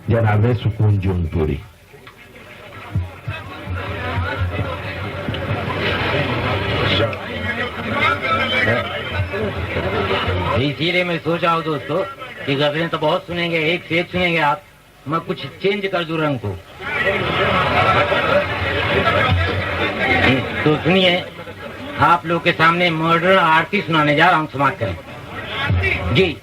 जनाब सुकून जौनपुरी। इसीलिए मैं सोच रहा हूँ दोस्तों कि गजलें तो बहुत सुनेंगे, एक से एक सुनेंगे आप, मैं कुछ चेंज कर दूं रंग को। तो सुनिए, आप लोग के सामने मॉडर्न आरती सुनाने जा रहा हूँ, समाप्त करें जी।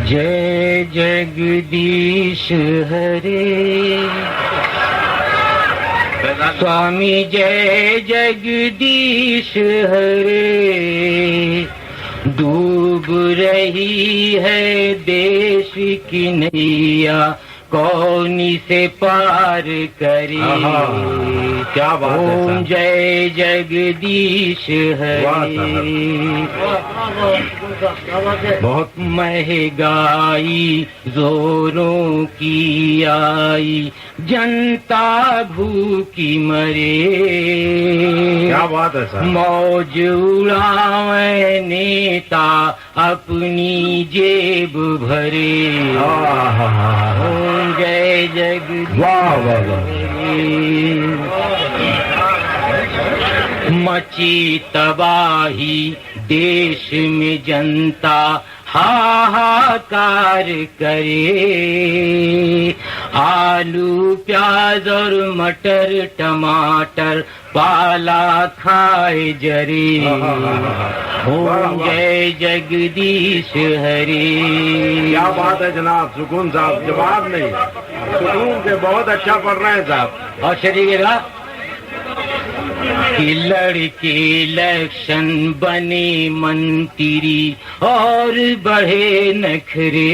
जय जगदीश हरे स्वामी, जय जगदीश हरे। डूब रही है देश की नैया, कौन से पार करे। क्या बात है। ओम जय जगदीश हरे। बहुत महंगाई जोरों की आई, जनता भूखी मरे। क्या बात है सर। मौज उड़ावे नेता, अपनी जेब भरे। ओम जय जगदीश। वाह वाह वाह। मची तबाही देश में, जनता हाहाकार करे। आलू प्याज और मटर टमाटर पाला खाए जरे। ओम जय जगदीश हरे। क्या बात है जनाब सुकून साहब, जवाब नहीं। सुकून से बहुत अच्छा पढ़ रहे हैं साहब। और शरीरेगा कि लड़के इलेक्शन बने मंत्री और बढ़े नखरे।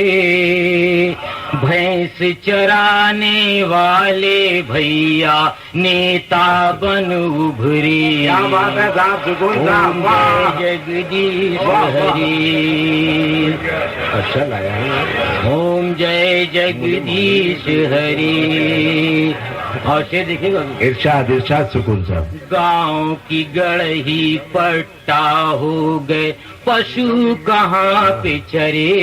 भैंस चराने वाले भैया नेता बन उभरे। क्या बात है साहब सुकून साहब। वाह जगदीश हरे। अच्छा लगा। ओम जय जगदीश हरे। और से देखिएगा, इरशाद इरशाद सुकून साहब। गांव की गढ़ही पट्टा हो गए, पशु कहाँ पे चरे।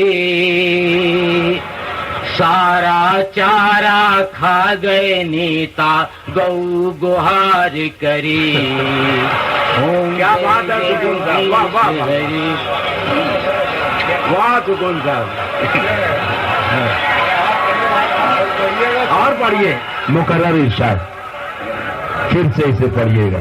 सारा चारा खा गए नेता, गौ गुहार करे। ओम क्या बात है सुकून साहब। वाह वाह वाह सुकून साहब। और पढ़िए मुकर्रर इरशाद, फिर से इसे पढ़िएगा।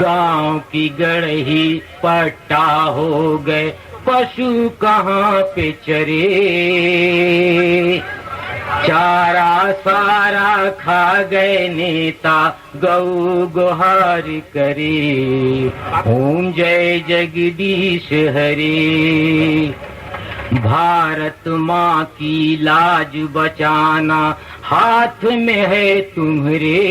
गांव की गढ़ही पट्टा हो गए, पशु कहाँ पे चरे। चारा सारा खा गए नेता, गौ गुहार करे। ओम जय जगदीश हरे। भारत माँ की लाज बचाना हाथ में है तुम्हारे।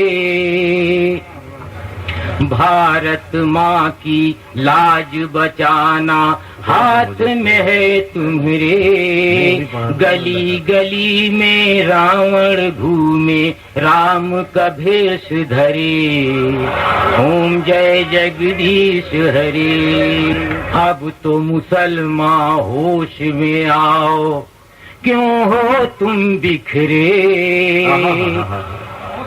भारत माँ की लाज बचाना हाथ में है तुम्हारे। गली गली में रावण घूमे, राम का भेष धरे। ओम जय जगदीश हरे। अब तो मुसलमान होश में आओ, क्यों हो तुम बिखरे।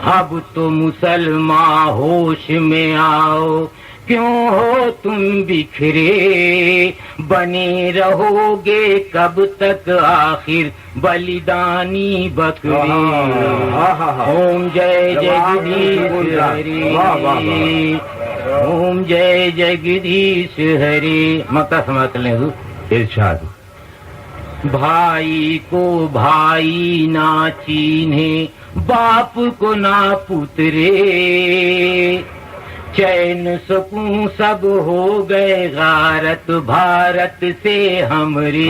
अब तो मुसलमान होश में आओ, क्यों हो तुम बिखरे। बने रहोगे कब तक आखिर बलिदानी बकरे। ओम जय जगदीश हरे। ओम जय जगदीश हरे। मक्का समाप्त लें इरशाद। भाई को भाई ना चीन्हे, बाप को ना पुतरे। चैन सुकून सब हो गए गारत, भारत से हमरे।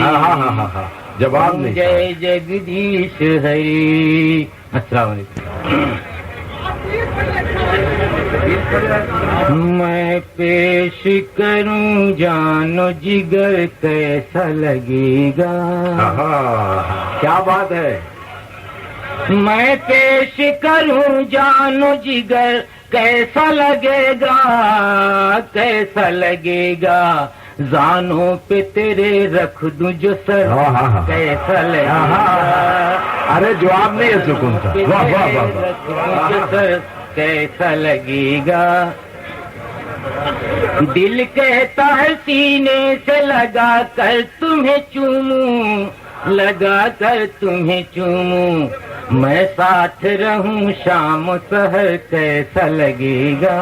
जवाब नहीं। जय जगदीश हरे। अस्सलाम वालेकुम। मैं पेश करूं जानो जिगर कैसा लगेगा। क्या बात है। मैं पेश करूं जानो जिगर कैसा लगेगा, कैसा लगेगा। जानों पे तेरे रख दूं जो सर, हाँ, हाँ, हाँ। कैसा लगेगा। हाँ, हाँ। अरे जवाब नहीं है सुकून का। वाह वाह वाह वाह। रख दूं जो सर, कैसा लगेगा। दिल कहता है सीने से लगा कर तुम्हें चूमूं, लगा कर तुम्हें चूमूं, मैं साथ रहूं शाम सहर, कैसा लगेगा।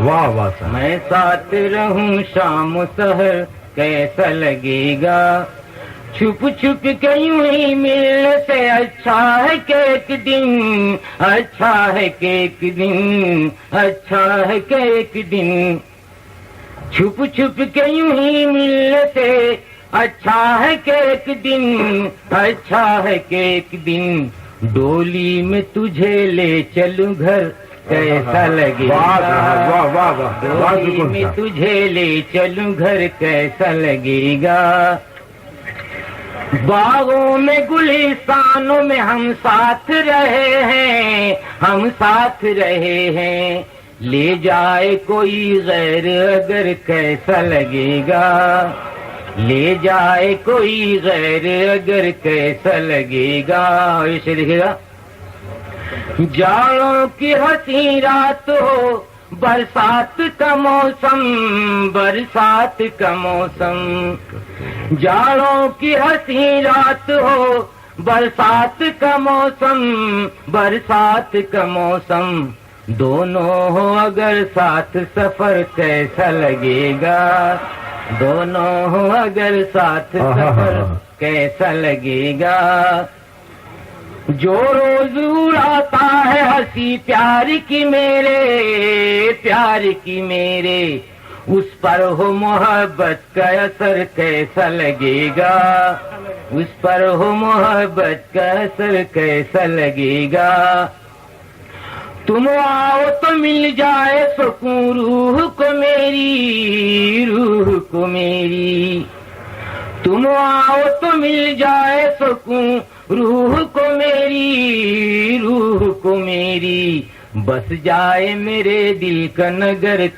वाह वाह साहब। मैं साथ रहूं शाम सहर, कैसा लगेगा। छुप छुप के यूं ही मिलने से अच्छा है कि एक दिन, अच्छा है कि एक दिन, अच्छा है कि एक दिन। छुप छुप के यूं ही मिलने से अच्छा है कि एक दिन, अच्छा है कि एक दिन। डोली में तुझे ले चलूं घर, कैसा लगेगा। वाह साहब, वाह वाह वाह। वाह डोली सुकून में साहब। तुझे ले चलूं घर, कैसा लगेगा। बागों में गुलिस्तानों में हम साथ रहे हैं, हम साथ रहे हैं। ले जाए कोई गैर अगर, कैसा लगेगा। ले जाए कोई गैर अगर, कैसा लगेगा। ऐसे लिखेगा। जाड़ों की हंसी रात हो, बरसात का मौसम, बरसात का मौसम। जाड़ों की हंसी रात हो, बरसात का मौसम, बरसात का मौसम। दोनों हो अगर साथ सफर, कैसा लगेगा। दोनों हो अगर साथ सफर, कैसा लगेगा। जो रोज उड़ाता है हंसी प्यार की मेरे, प्यार की मेरे, उस पर हो मोहब्बत का असर, कैसा लगेगा। उस पर हो मोहब्बत का असर, कैसा लगेगा। तुम आओ तो मिल जाए सुकून रूह को मेरी, रूह को मेरी। तुम आओ तो मिल जाए सुकून रूह को मेरी, रूह को मेरी। बस जाए मेरे दिल का नगर,